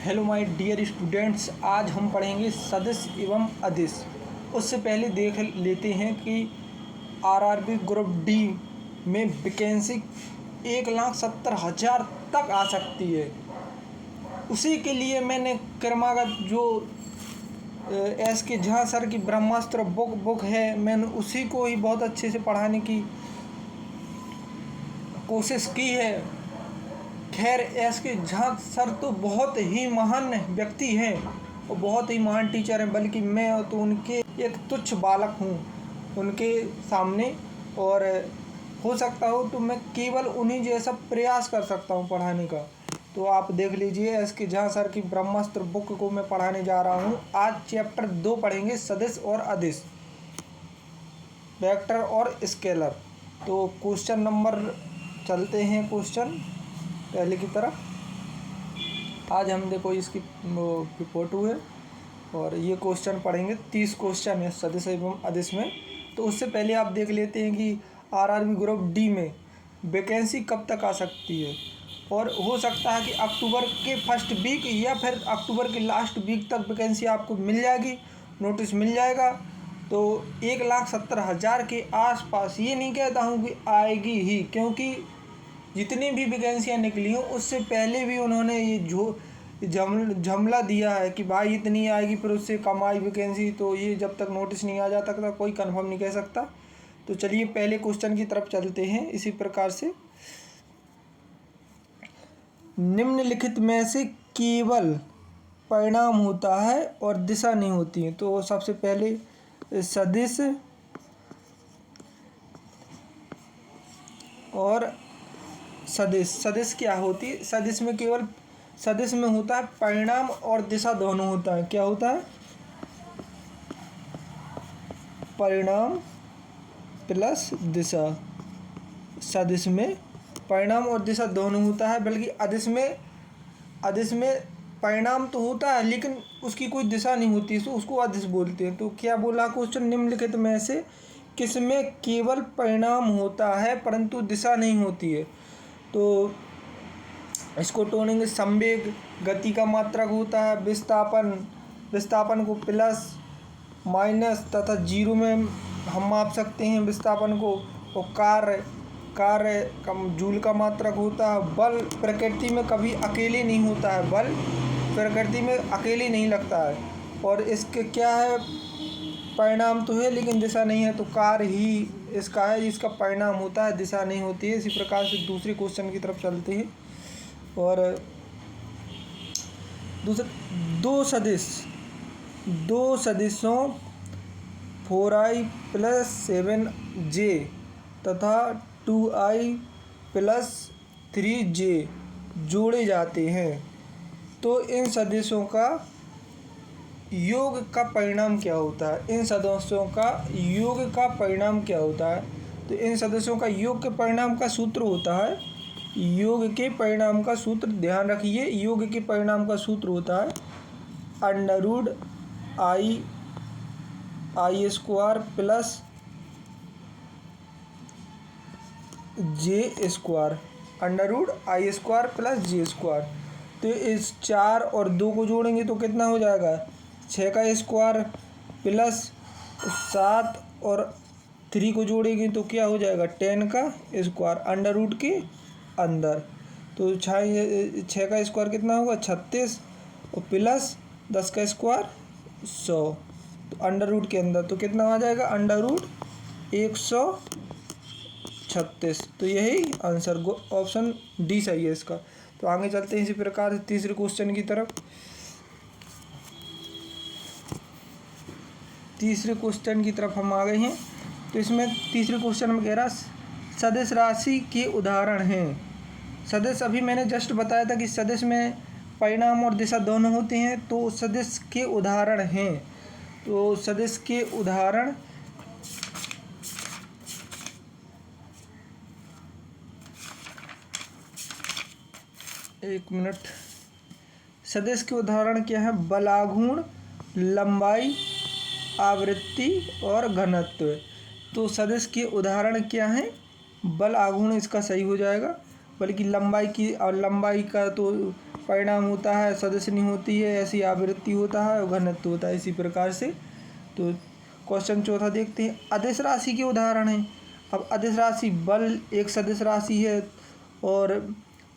Hello my dear students, आज हम पढ़ेंगे सदिश एवं अदिश। उससे पहले देख लेते हैं कि आरआरबी ग्रुप डी में वैकेंसी 1,70,000 तक आ सकती है। उसी के लिए मैंने क्रमागत जो एस के झा सर की ब्रह्मास्त्र बुक है, मैंने उसी को ही बहुत अच्छे से पढ़ाने की कोशिश की है। खैर, एस के झा सर तो बहुत ही महान व्यक्ति हैं और बहुत ही महान टीचर हैं, बल्कि मैं तो उनके एक तुच्छ बालक हूँ उनके सामने। और हो सकता हो तो मैं केवल उन्हीं जैसा प्रयास कर सकता हूँ पढ़ाने का। तो आप देख लीजिए, एस के झा सर की ब्रह्मास्त्र बुक को मैं पढ़ाने जा रहा हूँ। आज चैप्टर 2 पढ़ेंगे, सदिश और अदिश, वेक्टर और स्केलर। तो क्वेश्चन नंबर चलते हैं, क्वेश्चन पहले की तरफ। आज हम देखो इसकी फोटो है और ये क्वेश्चन पढ़ेंगे। 30 क्वेश्चन है सदिश एवं अदिश में। तो उससे पहले आप देख लेते हैं कि आरआरबी ग्रुप डी में वैकेंसी कब तक आ सकती है। और हो सकता है कि अक्टूबर के फर्स्ट वीक या फिर अक्टूबर के लास्ट वीक तक वैकेंसी आपको मिल जाएगी, नोटिस मिल जाएगा। तो 1,70,000 के आसपास, ये नहीं कहता हूँ कि आएगी ही, क्योंकि जितनी भी वैकेंसियाँ निकली हों उससे पहले भी उन्होंने ये झमला दिया है कि भाई इतनी आएगी, फिर उससे कम आई वैकेंसी। तो ये जब तक नोटिस नहीं आ जाता तक कोई कंफर्म नहीं कह सकता। तो चलिए पहले क्वेश्चन की तरफ चलते हैं। इसी प्रकार से, निम्नलिखित में से केवल परिणाम होता है और दिशा नहीं होती है। तो सबसे पहले सदिश और सदिश। सदिश क्या होती है? सदिश में केवल, सदिश में होता है परिणाम और दिशा दोनों होता है। क्या होता है? परिणाम प्लस दिशा। सदिश में परिणाम और दिशा दोनों होता है, बल्कि अदिश में परिणाम तो होता है लेकिन उसकी कोई दिशा नहीं होती, तो उसको अदिश बोलते हैं। तो क्या बोला क्वेश्चन? निम्नलिखित में से किसमें केवल परिणाम होता है परंतु दिशा नहीं होती है? तो इसको टोनेंगे। संवेग गति का मात्रक होता है। विस्थापन को प्लस माइनस तथा जीरो में हम माप सकते हैं विस्थापन को। और कार्य जूल का मात्रक होता है। बल प्रकृति में कभी अकेले नहीं होता है, बल प्रकृति में अकेले नहीं लगता है। और इसके क्या है? परिणाम तो है लेकिन दिशा नहीं है, तो कार्य ही इसका है जिसका परिणाम होता है, दिशा नहीं होती है। इसी प्रकार से दूसरे क्वेश्चन की तरफ चलते हैं। और दो सदिशों 4i + 7j तथा 2i + 3j जोड़े जाते हैं, तो इन सदिशों का योग का परिणाम क्या होता है? इन सदस्यों का योग का परिणाम क्या होता है? तो इन सदस्यों का योग के परिणाम का सूत्र होता है, योग के परिणाम का सूत्र ध्यान रखिए, योग के परिणाम का सूत्र होता है √i² + j², √i² + j²। तो इस 4 और 2 को जोड़ेंगे तो कितना हो जाएगा? 6 का स्क्वायर प्लस 7 और 3 को जोड़ेंगे तो क्या हो जाएगा? 10 का स्क्वायर अंडर रूट के अंदर। तो 6 का स्क्वायर कितना होगा? 36 और प्लस 10 का स्क्वायर 100, तो अंडर रूट के अंदर तो कितना आ जाएगा? Under root 136। तो यही आंसर ऑप्शन डी सही है इसका। तो आगे चलते हैं इसी प्रकार से तीसरे क्वेश्चन की तरफ। तीसरे क्वेश्चन की तरफ हम आ गए हैं। तो इसमें तीसरे क्वेश्चन में कह रहा सदिश राशि के उदाहरण हैं। सदिश, अभी मैंने जस्ट बताया था कि सदिश में परिणाम और दिशा दोनों होते हैं, तो सदिश के उदाहरण हैं। तो सदिश के उदाहरण, एक मिनट, सदिश के उदाहरण क्या है? बलाघूर्ण, लंबाई, आवृत्ति और घनत्व। तो सदिश के उदाहरण क्या हैं? बल आघूर्ण इसका सही हो जाएगा। बल्कि लंबाई की, और लंबाई का तो परिणाम होता है सदिश नहीं होती है, ऐसी आवृत्ति होता है और घनत्व होता है, इसी प्रकार से। तो क्वेश्चन चौथा देखते हैं, अदिश राशि के उदाहरण हैं। अब अदिश राशि बल एक सदिश राशि है, और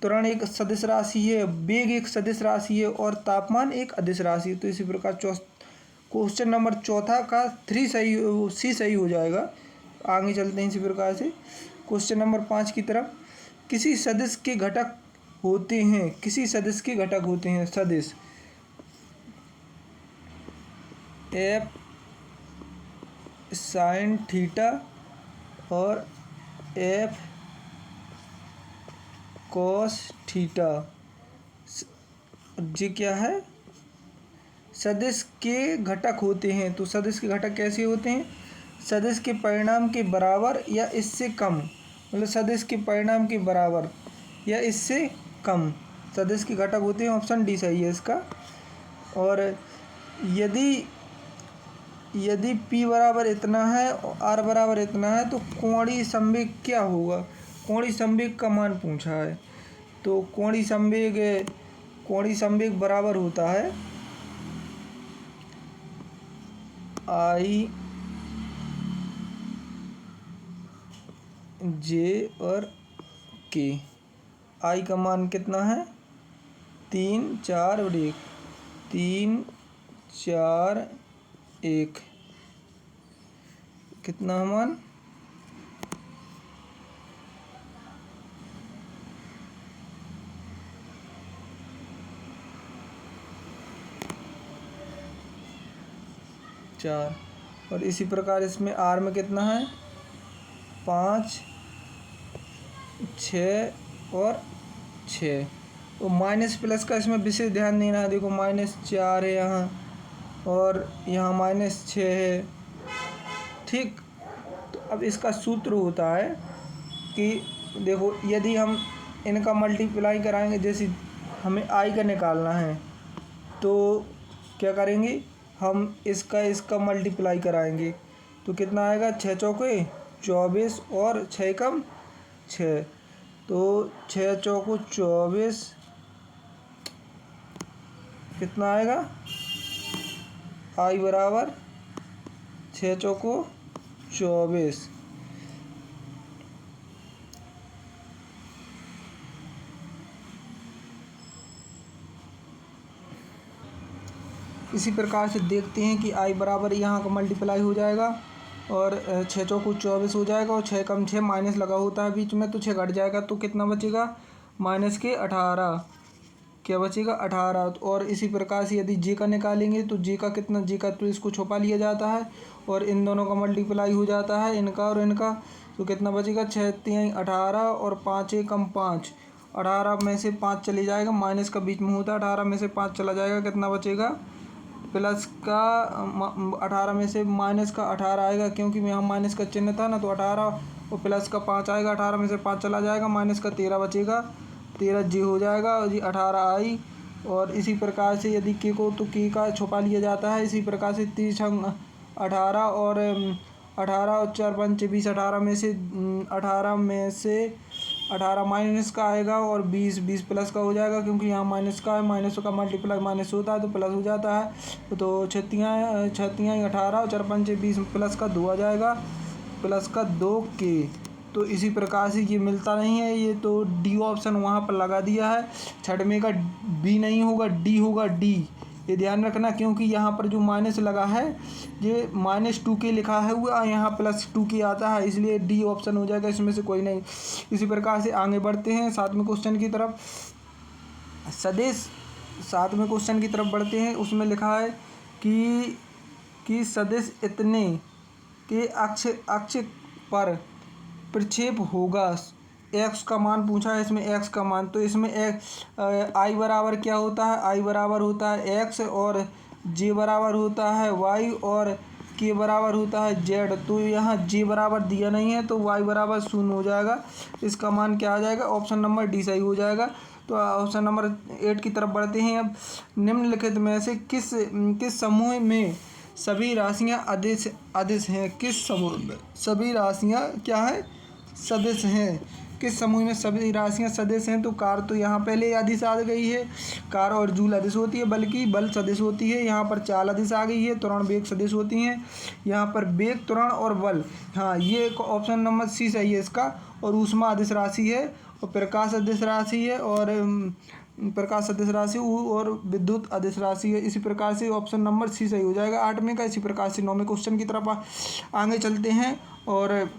त्वरण एक सदिश राशि है, वेग एक सदिश राशि है, और तापमान एक अदिश राशि है। तो इसी प्रकार क्वेश्चन नंबर चौथा का 3 सही, सी सही हो जाएगा। आगे चलते हैं इसी प्रकार से क्वेश्चन नंबर 5 की तरफ। किसी सदिश के घटक होते हैं, किसी सदिश के घटक होते हैं सदिश एफ साइन थीटा और एफ कॉस थीटा। ये क्या है, सदिश के घटक होते हैं। तो सदिश के घटक कैसे होते हैं, सदिश के परिणाम के बराबर या इससे कम, मतलब सदिश के परिणाम के बराबर या इससे कम सदिश के घटक होते हैं। ऑप्शन डी सही है इसका। और यदि P बराबर इतना है और R बराबर इतना है तो कोणीय संवेग क्या होगा, कोणीय संवेग का मान पूछा है। तो कोणीय संवेग बराबर होता है I J और K। I का मान कितना है, 3 4 और 1, 3 4 1, कितना मान, चार। और इसी प्रकार इसमें R में कितना है, 5 6 और 6। तो माइनस प्लस का इसमें विशेष ध्यान देना है। देखो -4 है यहाँ, और यहाँ -6 है, ठीक। तो अब इसका सूत्र होता है कि देखो, यदि हम इनका मल्टीप्लाई कराएंगे, जैसे हमें I का निकालना है, तो क्या करेंगे, हम इसका मल्टीप्लाई कराएंगे तो कितना आएगा, 6 चौके 24 और 6 कम 6, तो 6 चौको 24, कितना आएगा, I बराबर 6 चौको 24। इसी प्रकार से देखते हैं कि I बराबर यहाँ का मल्टीप्लाई हो जाएगा और 6 चौको 24 हो जाएगा, और 6 कम 6 माइनस लगा होता है बीच में, तो 6 घट जाएगा, तो कितना बचेगा, माइनस के 18, क्या बचेगा 18। और इसी प्रकार से यदि J का निकालेंगे तो J का कितना, J का तो इसको छुपा लिया जाता है और इन दोनों का मल्टीप्लाई हो जाता है, इनका और इनका, तो कितना बचेगा, 6 3 18 और 5 1 कम 5, 18 में से 5 चले जाएगा, माइनस का बीच में होता है, 18 में से 5 चला जाएगा, कितना बचेगा, प्लस का 18 में से माइनस का 18 आएगा, क्योंकि यहाँ माइनस का चिन्ह था ना, तो 18 और प्लस का 5 आएगा, 18 में से 5 चला जाएगा, माइनस का 13 बचेगा, 13 J हो जाएगा, और जी 18 I। और इसी प्रकार से यदि K को, तो K का छुपा लिया जाता है। इसी प्रकार से 30 18 और 18 और 4 5 20, 18 में से 18 माइनस का आएगा और 20 प्लस का हो जाएगा, क्योंकि यहाँ माइनस का है, माइनस का मल्टीप्लाई माइनस होता है तो प्लस हो जाता है। तो 6 तियाँ 18 और 4 5 20 प्लस का 2 आ जाएगा, प्लस का 2 K। तो इसी प्रकार से ये मिलता नहीं है, ये तो डी ऑप्शन वहाँ पर लगा दिया है। छठवें का बी नहीं होगा, डी होगा, डी, ये ध्यान रखना, क्योंकि यहाँ पर जो माइनस लगा है ये -2K लिखा है हुआ, यहाँ +2K आता है, इसलिए डी ऑप्शन हो जाएगा, इसमें से कोई नहीं। इसी प्रकार से आगे बढ़ते हैं 7वें क्वेश्चन की तरफ। सदिश 7वें क्वेश्चन की तरफ बढ़ते हैं। उसमें लिखा है कि सदिश इतने के अक्ष पर प्रक्षेप होगा, x का मान पूछा है, इसमें x का मान, तो इसमें I बराबर क्या होता है, I बराबर होता है x, और J बराबर होता है y, और K बराबर होता है z। तो यहाँ J बराबर दिया नहीं है, तो y बराबर 0 हो जाएगा, इसका मान क्या आ जाएगा, ऑप्शन नंबर डी सही हो जाएगा। तो ऑप्शन नंबर 8 की तरफ बढ़ते हैं। अब निम्नलिखित में से किस समूह में सभी राशियाँ अदिश हैं, किस समूह में सभी राशियाँ क्या है, सदिश हैं। किस समूह में सभी राशियां सदिश हैं? तो कार तो यहाँ पहले अदिश आ गई है, कार और जूल अदिश होती है, बल्कि बल सदिश होती है, यहाँ पर चाल अदिश आ गई है, त्वरण वेग सदिश होती हैं, यहाँ पर वेग त्वरण और बल, हाँ ये एक ऑप्शन नंबर सी सही है इसका। और ऊष्मा अदिश राशि है, और प्रकाश अदिश राशि है, और प्रकाश अदिश राशि और विद्युत अदिश राशि है। इसी प्रकार से ऑप्शन नंबर सी सही हो जाएगा 8वें का। इसी प्रकार से 9वें क्वेश्चन की तरफ आगे चलते हैं और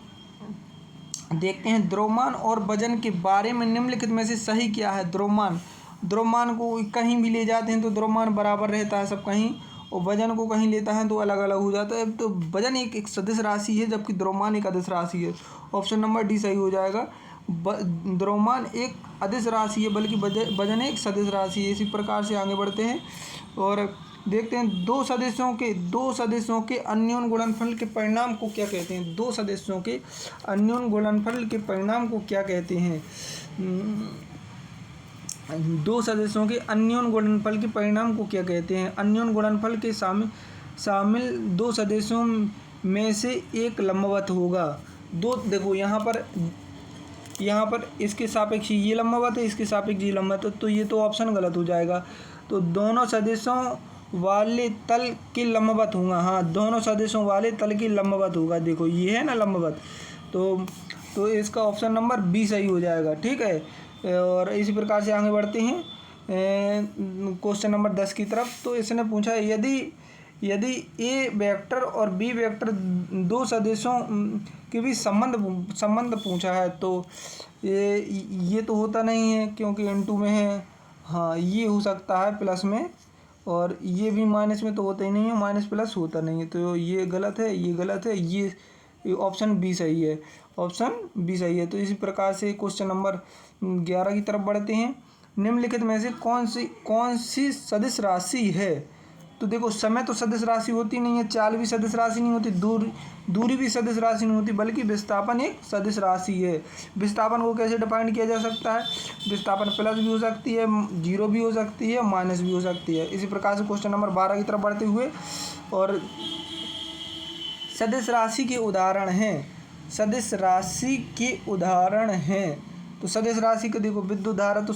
देखते हैं द्रव्यमान और वजन के बारे में निम्नलिखित में से सही क्या है। द्रव्यमान को कहीं भी ले जाते हैं तो द्रव्यमान बराबर रहता है सब कहीं, और वजन को कहीं लेता है तो अलग अलग हो जाता है। तो वजन एक सदिश राशि है, जबकि द्रव्यमान एक अदिश राशि है। ऑप्शन नंबर डी सही हो जाएगा। द्रव्यमान एक अदिश राशि है, बल्कि वजन एक सदिश राशि है। इसी प्रकार से आगे बढ़ते हैं और देखते हैं दो सदिशों के अन्योन्य गुणनफल के परिणाम को क्या कहते हैं। दो सदिशों के अन्योन्य गुणनफल के परिणाम को क्या कहते हैं। दो सदिशों के अन्योन्य गुणनफल के परिणाम को क्या कहते हैं। अन्योन्य गुणनफल के शामिल दो सदिशों में से एक लंबवत होगा। दो देखो यहाँ पर इसके सापेक्ष ये लंबवत है, इसके सापेक्ष ये लंबवत है, तो ये तो ऑप्शन गलत हो जाएगा। तो दोनों सदिशों वाले तल के लंबवत होगा, हाँ दोनों सदिशों वाले तल के लंबवत होगा। देखो ये है ना लंबवत, तो इसका ऑप्शन नंबर बी सही हो जाएगा, ठीक है। और इसी प्रकार से आगे बढ़ते हैं क्वेश्चन नंबर 10 की तरफ। तो इसने पूछा यदि ए वेक्टर और बी वेक्टर दो सदिशों के भी संबंध पूछा है, तो ये तो होता नहीं है क्योंकि N2 में है, हाँ ये हो सकता है प्लस में, और ये भी माइनस में तो होता ही नहीं है, माइनस प्लस होता नहीं है, तो ये गलत है, ये गलत है, ये ऑप्शन बी सही है, ऑप्शन बी सही है। तो इसी प्रकार से क्वेश्चन नंबर 11 की तरफ बढ़ते हैं। निम्नलिखित में से कौन सी सदिश राशि है। तो देखो समय तो सदिश राशि होती नहीं है, चाल भी सदिश राशि नहीं होती, दूरी भी सदिश राशि नहीं होती, बल्कि विस्थापन एक सदिश राशि है। विस्थापन को कैसे डिफाइन किया जा सकता है। विस्थापन प्लस भी हो सकती है, जीरो भी हो सकती है, माइनस भी हो सकती है। इसी प्रकार से क्वेश्चन नंबर 12 की तरफ बढ़ते हुए और सदिश राशि के उदाहरण हैं। सदिश राशि के उदाहरण हैं, तो सदिश राशि को देखो विद्युत धारा तो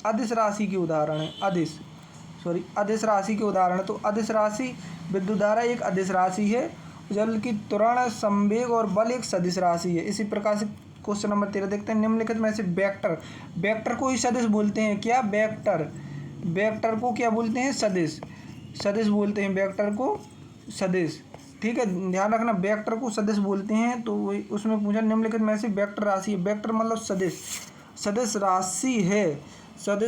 अदिश राशि के उदाहरण है। अदिश राशि के उदाहरण। तो अदिश राशि विद्युत धारा एक अदिश राशि है, जल की त्वरण संवेग और बल एक सदिश राशि है। इसी प्रकार से क्वेश्चन नंबर 13 देखते हैं। निम्नलिखित में से वेक्टर को ही सदिश बोलते हैं क्या। वेक्टर को क्या बोलते हैं, सदिश बोलते हैं वेक्टर को, सदिश, ठीक है ध्यान रखना, वेक्टर को सदिश बोलते हैं। तो उसमें पूछा निम्नलिखित में से वेक्टर राशि है। वेक्टर मतलब सदिश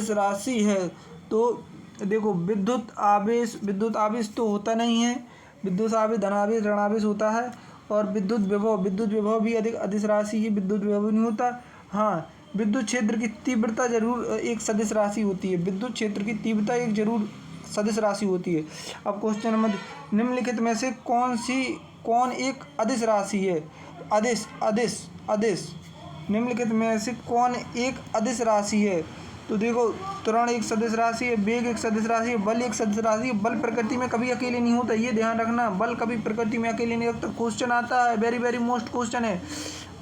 राशि है। तो देखो विद्युत आवेश तो होता नहीं है, विद्युत आवेश धनावेश ऋणावेश होता है। और विद्युत विभव भी अधिक अदिश राशि है, विद्युत विभव नहीं होता। हाँ विद्युत क्षेत्र की तीव्रता जरूर एक सदिश राशि होती है, विद्युत क्षेत्र की तीव्रता एक जरूर सदिश राशि होती है। अब क्वेश्चन नंबर निम्नलिखित में से कौन एक अदिश राशि है। अदिश निम्नलिखित में से कौन एक अदिश राशि है। तो देखो त्वरण एक सदिश राशि है, वेग एक सदिश राशि है, बल एक सदिश राशि है। बल प्रकृति में कभी अकेले नहीं होता, ये ध्यान रखना, बल कभी प्रकृति में अकेले नहीं लगता। क्वेश्चन आता है, वेरी मोस्ट क्वेश्चन है,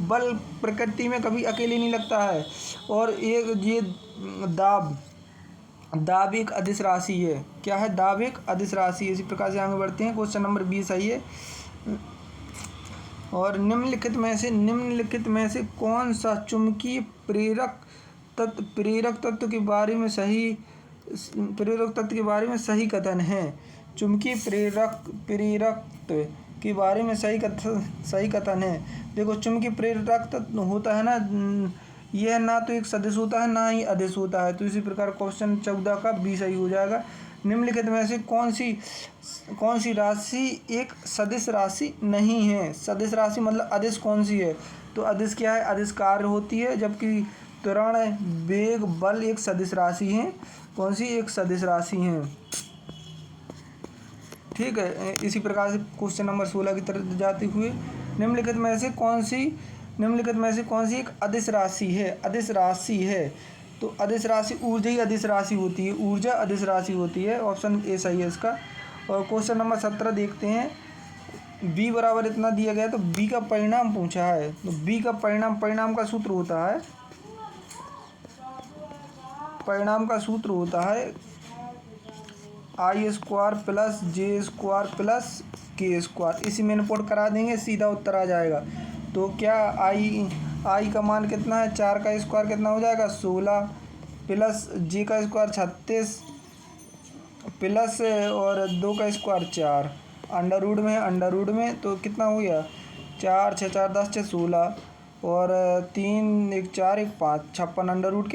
बल प्रकृति में कभी अकेले नहीं लगता है। और ये दाब एक अदिश राशि है। क्या है, दाब एक अदिश राशि है। इसी प्रकार से आगे बढ़ते हैं। क्वेश्चन नंबर 20 सही है। और निम्नलिखित में से कौन सा चुंबकीय प्रेरक तत्व के बारे में सही कथन है। चुंबकीय प्रेरक के बारे में सही कथन है। देखो चुंबकीय प्रेरक तत्व होता है ना, यह ना तो एक सदिश होता है ना ही अदिश होता है। तो इसी प्रकार क्वेश्चन 14 का बी सही हो जाएगा। निम्नलिखित में से कौन सी राशि एक सदिश राशि नहीं है। सदिश राशि मतलब अदिश कौन सी है। तो अदिश क्या है, अदिश कार्य होती है, जबकि त्वरण वेग बल एक सदिश राशि है। कौन सी, एक सदिश राशि है, ठीक है। इसी प्रकार से क्वेश्चन नंबर 16 की तरफ जाते हुए निम्नलिखित में से कौन सी एक अदिश राशि है। तो अदिश राशि ऊर्जा ही अदिश राशि होती है, ऊर्जा अदिश राशि होती है। ऑप्शन ए सही है इसका। और क्वेश्चन नंबर 17 देखते हैं। b बराबर इतना दिया गया तो b का परिणाम पूछा है, तो b का परिणाम का सूत्र होता है, I square plus J square plus K square. इसी में इनपुट करा देंगे, सीधा उत्तर आ जाएगा। तो क्या आई का मान कितना है, 4 का स्क्वायर कितना हो जाएगा 16 प्लस जे का स्क्वायर 36 प्लस और 2 का स्क्वायर 4 अंडर रूट में तो कितना हो गया 4 6 4 10 6 16 और 3 1 4 1 5 56 अंडर रूट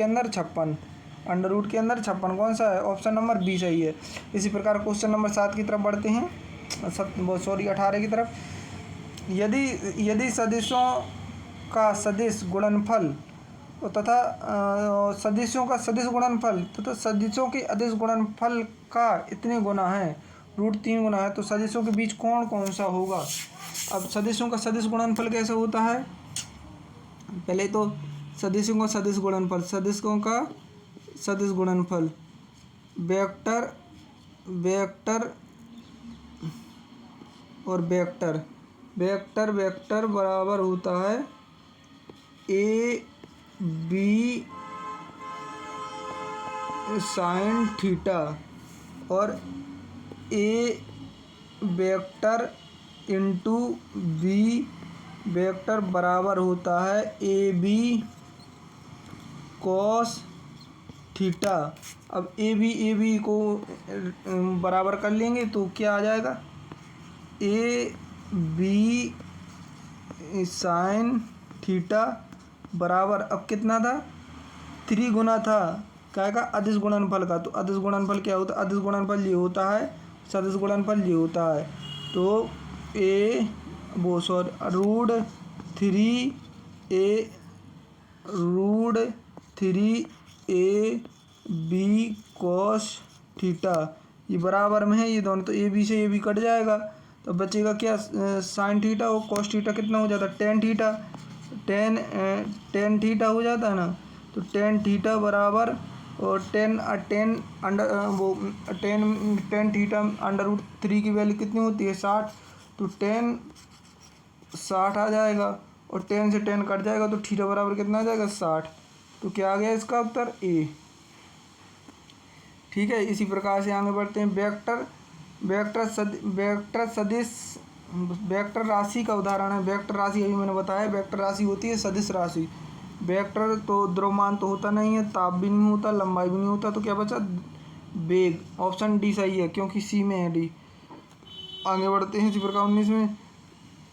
के अंदर 56 कौन सा है, ऑप्शन नंबर बी सही है। इसी प्रकार क्वेश्चन नंबर 7 की तरफ बढ़ते हैं, 18 की तरफ। यदि सदिशों का सदिश गुणनफल तथा सदिशों का सदिश गुणनफल तथा सदिशों के अदिश गुणनफल का इतने गुना है, √3 गुना है, तो सदिशों के बीच कौन कौन सा होगा। अब सदिशों का सदिश गुणनफल कैसे होता है, पहले तो सदिशों का सदिश गुणनफल वेक्टर और वेक्टर बराबर होता है ए बी साइन थीटा और ए वेक्टर इंटू बी वेक्टर बराबर होता है ए बी कॉस थीटा। अब ए बी को बराबर कर लेंगे तो क्या आ जाएगा, ए बी साइन थीटा बराबर, अब कितना था 3 गुना था क्या का अदिश गुणनफल का। तो अदिश गुणनफल क्या होता है, अदिश गुणनफल ये होता है, सदिश गुणनफल ये होता है। तो √3 बी कॉस थीटा ये बराबर में है, ये दोनों तो ए बी से ए बी कट जाएगा, तो बचेगा क्या साइन थीटा और कॉस थीटा कितना हो जाता है टेन थीटा हो जाता है ना। तो टेन थीटा बराबर और टेन थीटा अंडर√3 की वैल्यू कितनी होती है 60, तो 60 आ जाएगा और 10 से 10 कट जाएगा तो थीटा बराबर कितना आ जाएगा 60। तो क्या आ गया इसका उत्तर ए। ठीक है, इसी प्रकार से आगे बढ़ते हैं। वेक्टर राशि का उदाहरण है। वेक्टर राशि अभी मैंने बताया, वेक्टर राशि होती है सदिश राशि। वेक्टर तो द्रव्यमान तो होता नहीं है, ताप भी नहीं होता, लंबाई भी नहीं होता, तो क्या बचा वेग, ऑप्शन डी सही है क्योंकि सी में है डी। आगे बढ़ते हैं इसी प्रकार 19 में,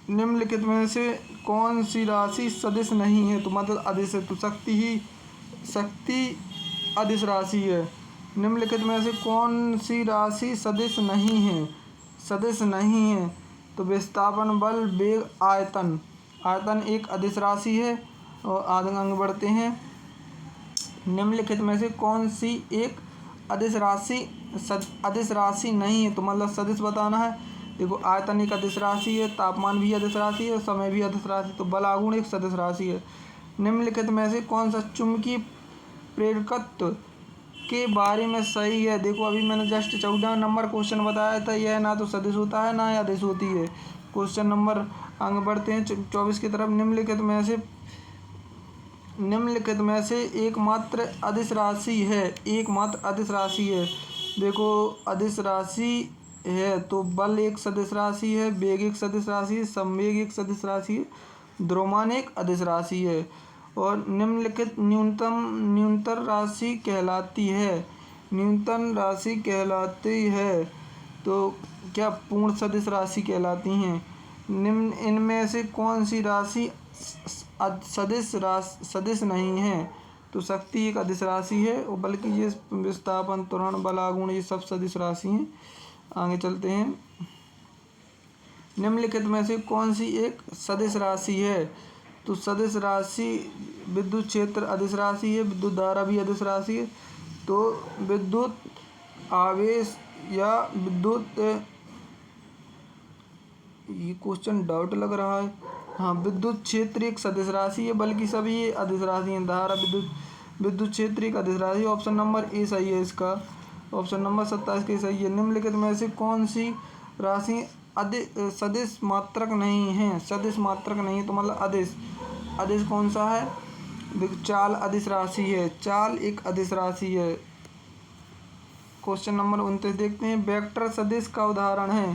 निम्नलिखित में से कौन सी राशि सदिश नहीं है, तो मतलब अदिश है, तो शक्ति अदिश राशि है। निम्नलिखित में से कौन सी राशि सदिश नहीं है, तो विस्थापन बल वेग आयतन एक अदिश राशि है। और आगे बढ़ते हैं, निम्नलिखित में से कौन सी एक अदिश राशि नहीं है, तो मतलब सदिश बताना है। देखो आयतन एक अदिश राशि है, तापमान भी अदिश राशि है, समय भी अदिश राशि, तो बल आघूर्ण एक सदिश राशि है। निम्नलिखित में से कौन सा चुंबकीय प्रेरकत्व के बारे में सही है। देखो अभी मैंने जस्ट 14 नंबर क्वेश्चन बताया था, यह ना तो सदिश होता है ना अदिश होती है। क्वेश्चन नंबर आगे बढ़ते हैं 24 की तरफ। निम्नलिखित में से एकमात्र अदिश राशि है, देखो अदिश राशि है तो बल एक सदिश राशि है, वेग एक सदिश राशि है, संवेग एक सदिश राशि है, द्रव्यमान एक अदिश राशि है। और निम्नलिखित न्यूनतम राशि कहलाती है, तो क्या पूर्ण सदिश राशि कहलाती हैं। निम्न इनमें से कौन सी राशि सदिश नहीं है, तो शक्ति एक अदिश राशि है, और बल्कि ये विस्थापन त्वरण बल आघूर्ण ये सब सदिश राशि हैं। आगे चलते हैं, निम्नलिखित में से कौन सी एक सदिश राशि है, तो सदिश राशि विद्युत क्षेत्र अदिश राशि है, विद्युत धारा भी अदिश राशि है। तो विद्युत आवेश या विद्युत, ये क्वेश्चन डाउट लग रहा है, हाँ विद्युत क्षेत्र एक सदिश राशि है, बल्कि सभी अदिश राशि हैं। धारा विद्युत क्षेत्र एक अदिश राशि, ऑप्शन नंबर ए सही है इसका, ऑप्शन नंबर 27 के सही है। निम्नलिखित में से कौन सी राशि सदिश मात्रक नहीं है, सदिश मात्रक नहीं है तो मतलब अदिश। अदिश कौन सा है? देखो चाल अदिश राशि है, चाल एक अदिश राशि है। क्वेश्चन नंबर 29 देखते हैं। वेक्टर सदिश का उदाहरण है।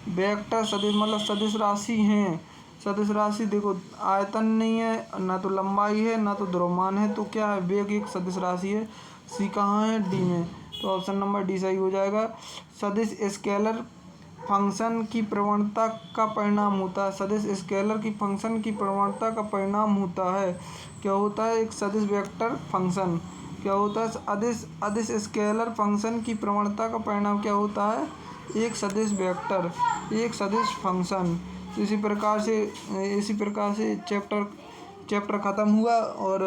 वेक्टर सदिश मतलब सदिश राशि हैं। सदिश राशि देखो आयतन नहीं है, ना तो लंबाई है, ना तो द्रव्यमान है, तो क्या है? वेग एक सदिश राशि है। सी कहाँ है? डी में। तो ऑप्शन नंबर डी सही हो जाएगा। सदिश स्केलर फंक्शन की प्रवणता का परिणाम होता है। सदिश स्केलर की फंक्शन की प्रवणता का परिणाम होता है। क्या होता है? एक सदिश वेक्टर फंक्शन क्या होता है? अदिश स्केलर फंक्शन की प्रवणता का परिणाम क्या होता है? एक सदिश वेक्टर, एक सदिश फंक्शन। इसी प्रकार से चैप्टर ख़त्म हुआ। और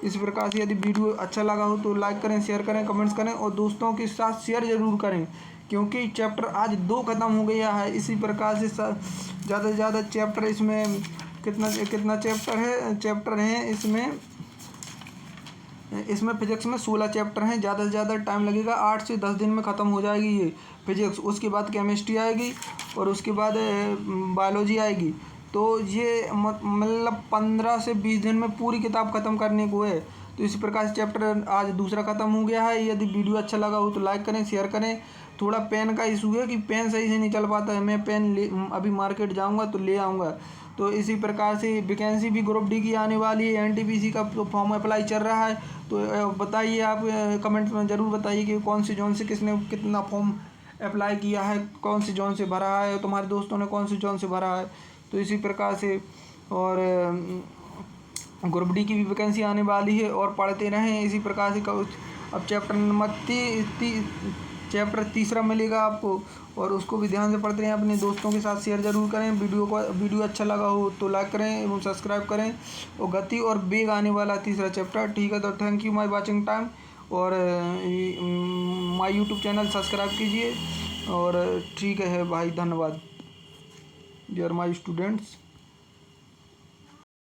इसी प्रकार से यदि वीडियो अच्छा लगा हो तो लाइक करें, शेयर करें, कमेंट्स करें और दोस्तों के साथ शेयर ज़रूर करें, क्योंकि चैप्टर आज 2 ख़त्म हो गया है। इसी प्रकार से ज़्यादा से ज़्यादा चैप्टर इसमें कितना चैप्टर हैं इसमें फिजिक्स में 16 चैप्टर हैं। ज़्यादा से ज़्यादा टाइम लगेगा, 8 से 10 दिन में ख़त्म हो जाएगी ये फिजिक्स। उसके बाद केमिस्ट्री आएगी और उसके बाद बायोलॉजी आएगी। तो ये मतलब 15 से 20 दिन में पूरी किताब ख़त्म करने को है। तो इसी प्रकार से चैप्टर आज दूसरा ख़त्म हो गया है। यदि वीडियो अच्छा लगा हो तो लाइक करें, शेयर करें। थोड़ा पेन का इशू है कि पेन सही से नहीं चल पाता है। मैं पेन अभी मार्केट जाऊँगा तो ले आऊँगा। तो इसी प्रकार से वैकेंसी भी ग्रुप डी की आने वाली है। एनटीपीसी का तो फॉर्म अप्लाई चल रहा है। तो बताइए आप कमेंट्स में ज़रूर बताइए कि कौन सी जोन से किसने कितना फॉर्म अप्लाई किया है, कौन सी जोन से भरा है, तुम्हारे दोस्तों ने कौन सी जोन से भरा है। तो इसी प्रकार से और ग्रुप डी की भी वैकेंसी आने वाली है और पढ़ते रहें इसी प्रकार से। अब चैप्टर नंबर चैप्टर तीसरा मिलेगा आपको और उसको भी ध्यान से पढ़ते रहें। अपने दोस्तों के साथ शेयर ज़रूर करें। वीडियो अच्छा लगा हो तो लाइक करें एवं सब्सक्राइब करें। और गति और वेग आने वाला तीसरा चैप्टर। ठीक है, तो thank you my watching time. और माय यूट्यूब चैनल सब्सक्राइब कीजिए। और ठीक है भाई, धन्यवाद डियर माय स्टूडेंट्स।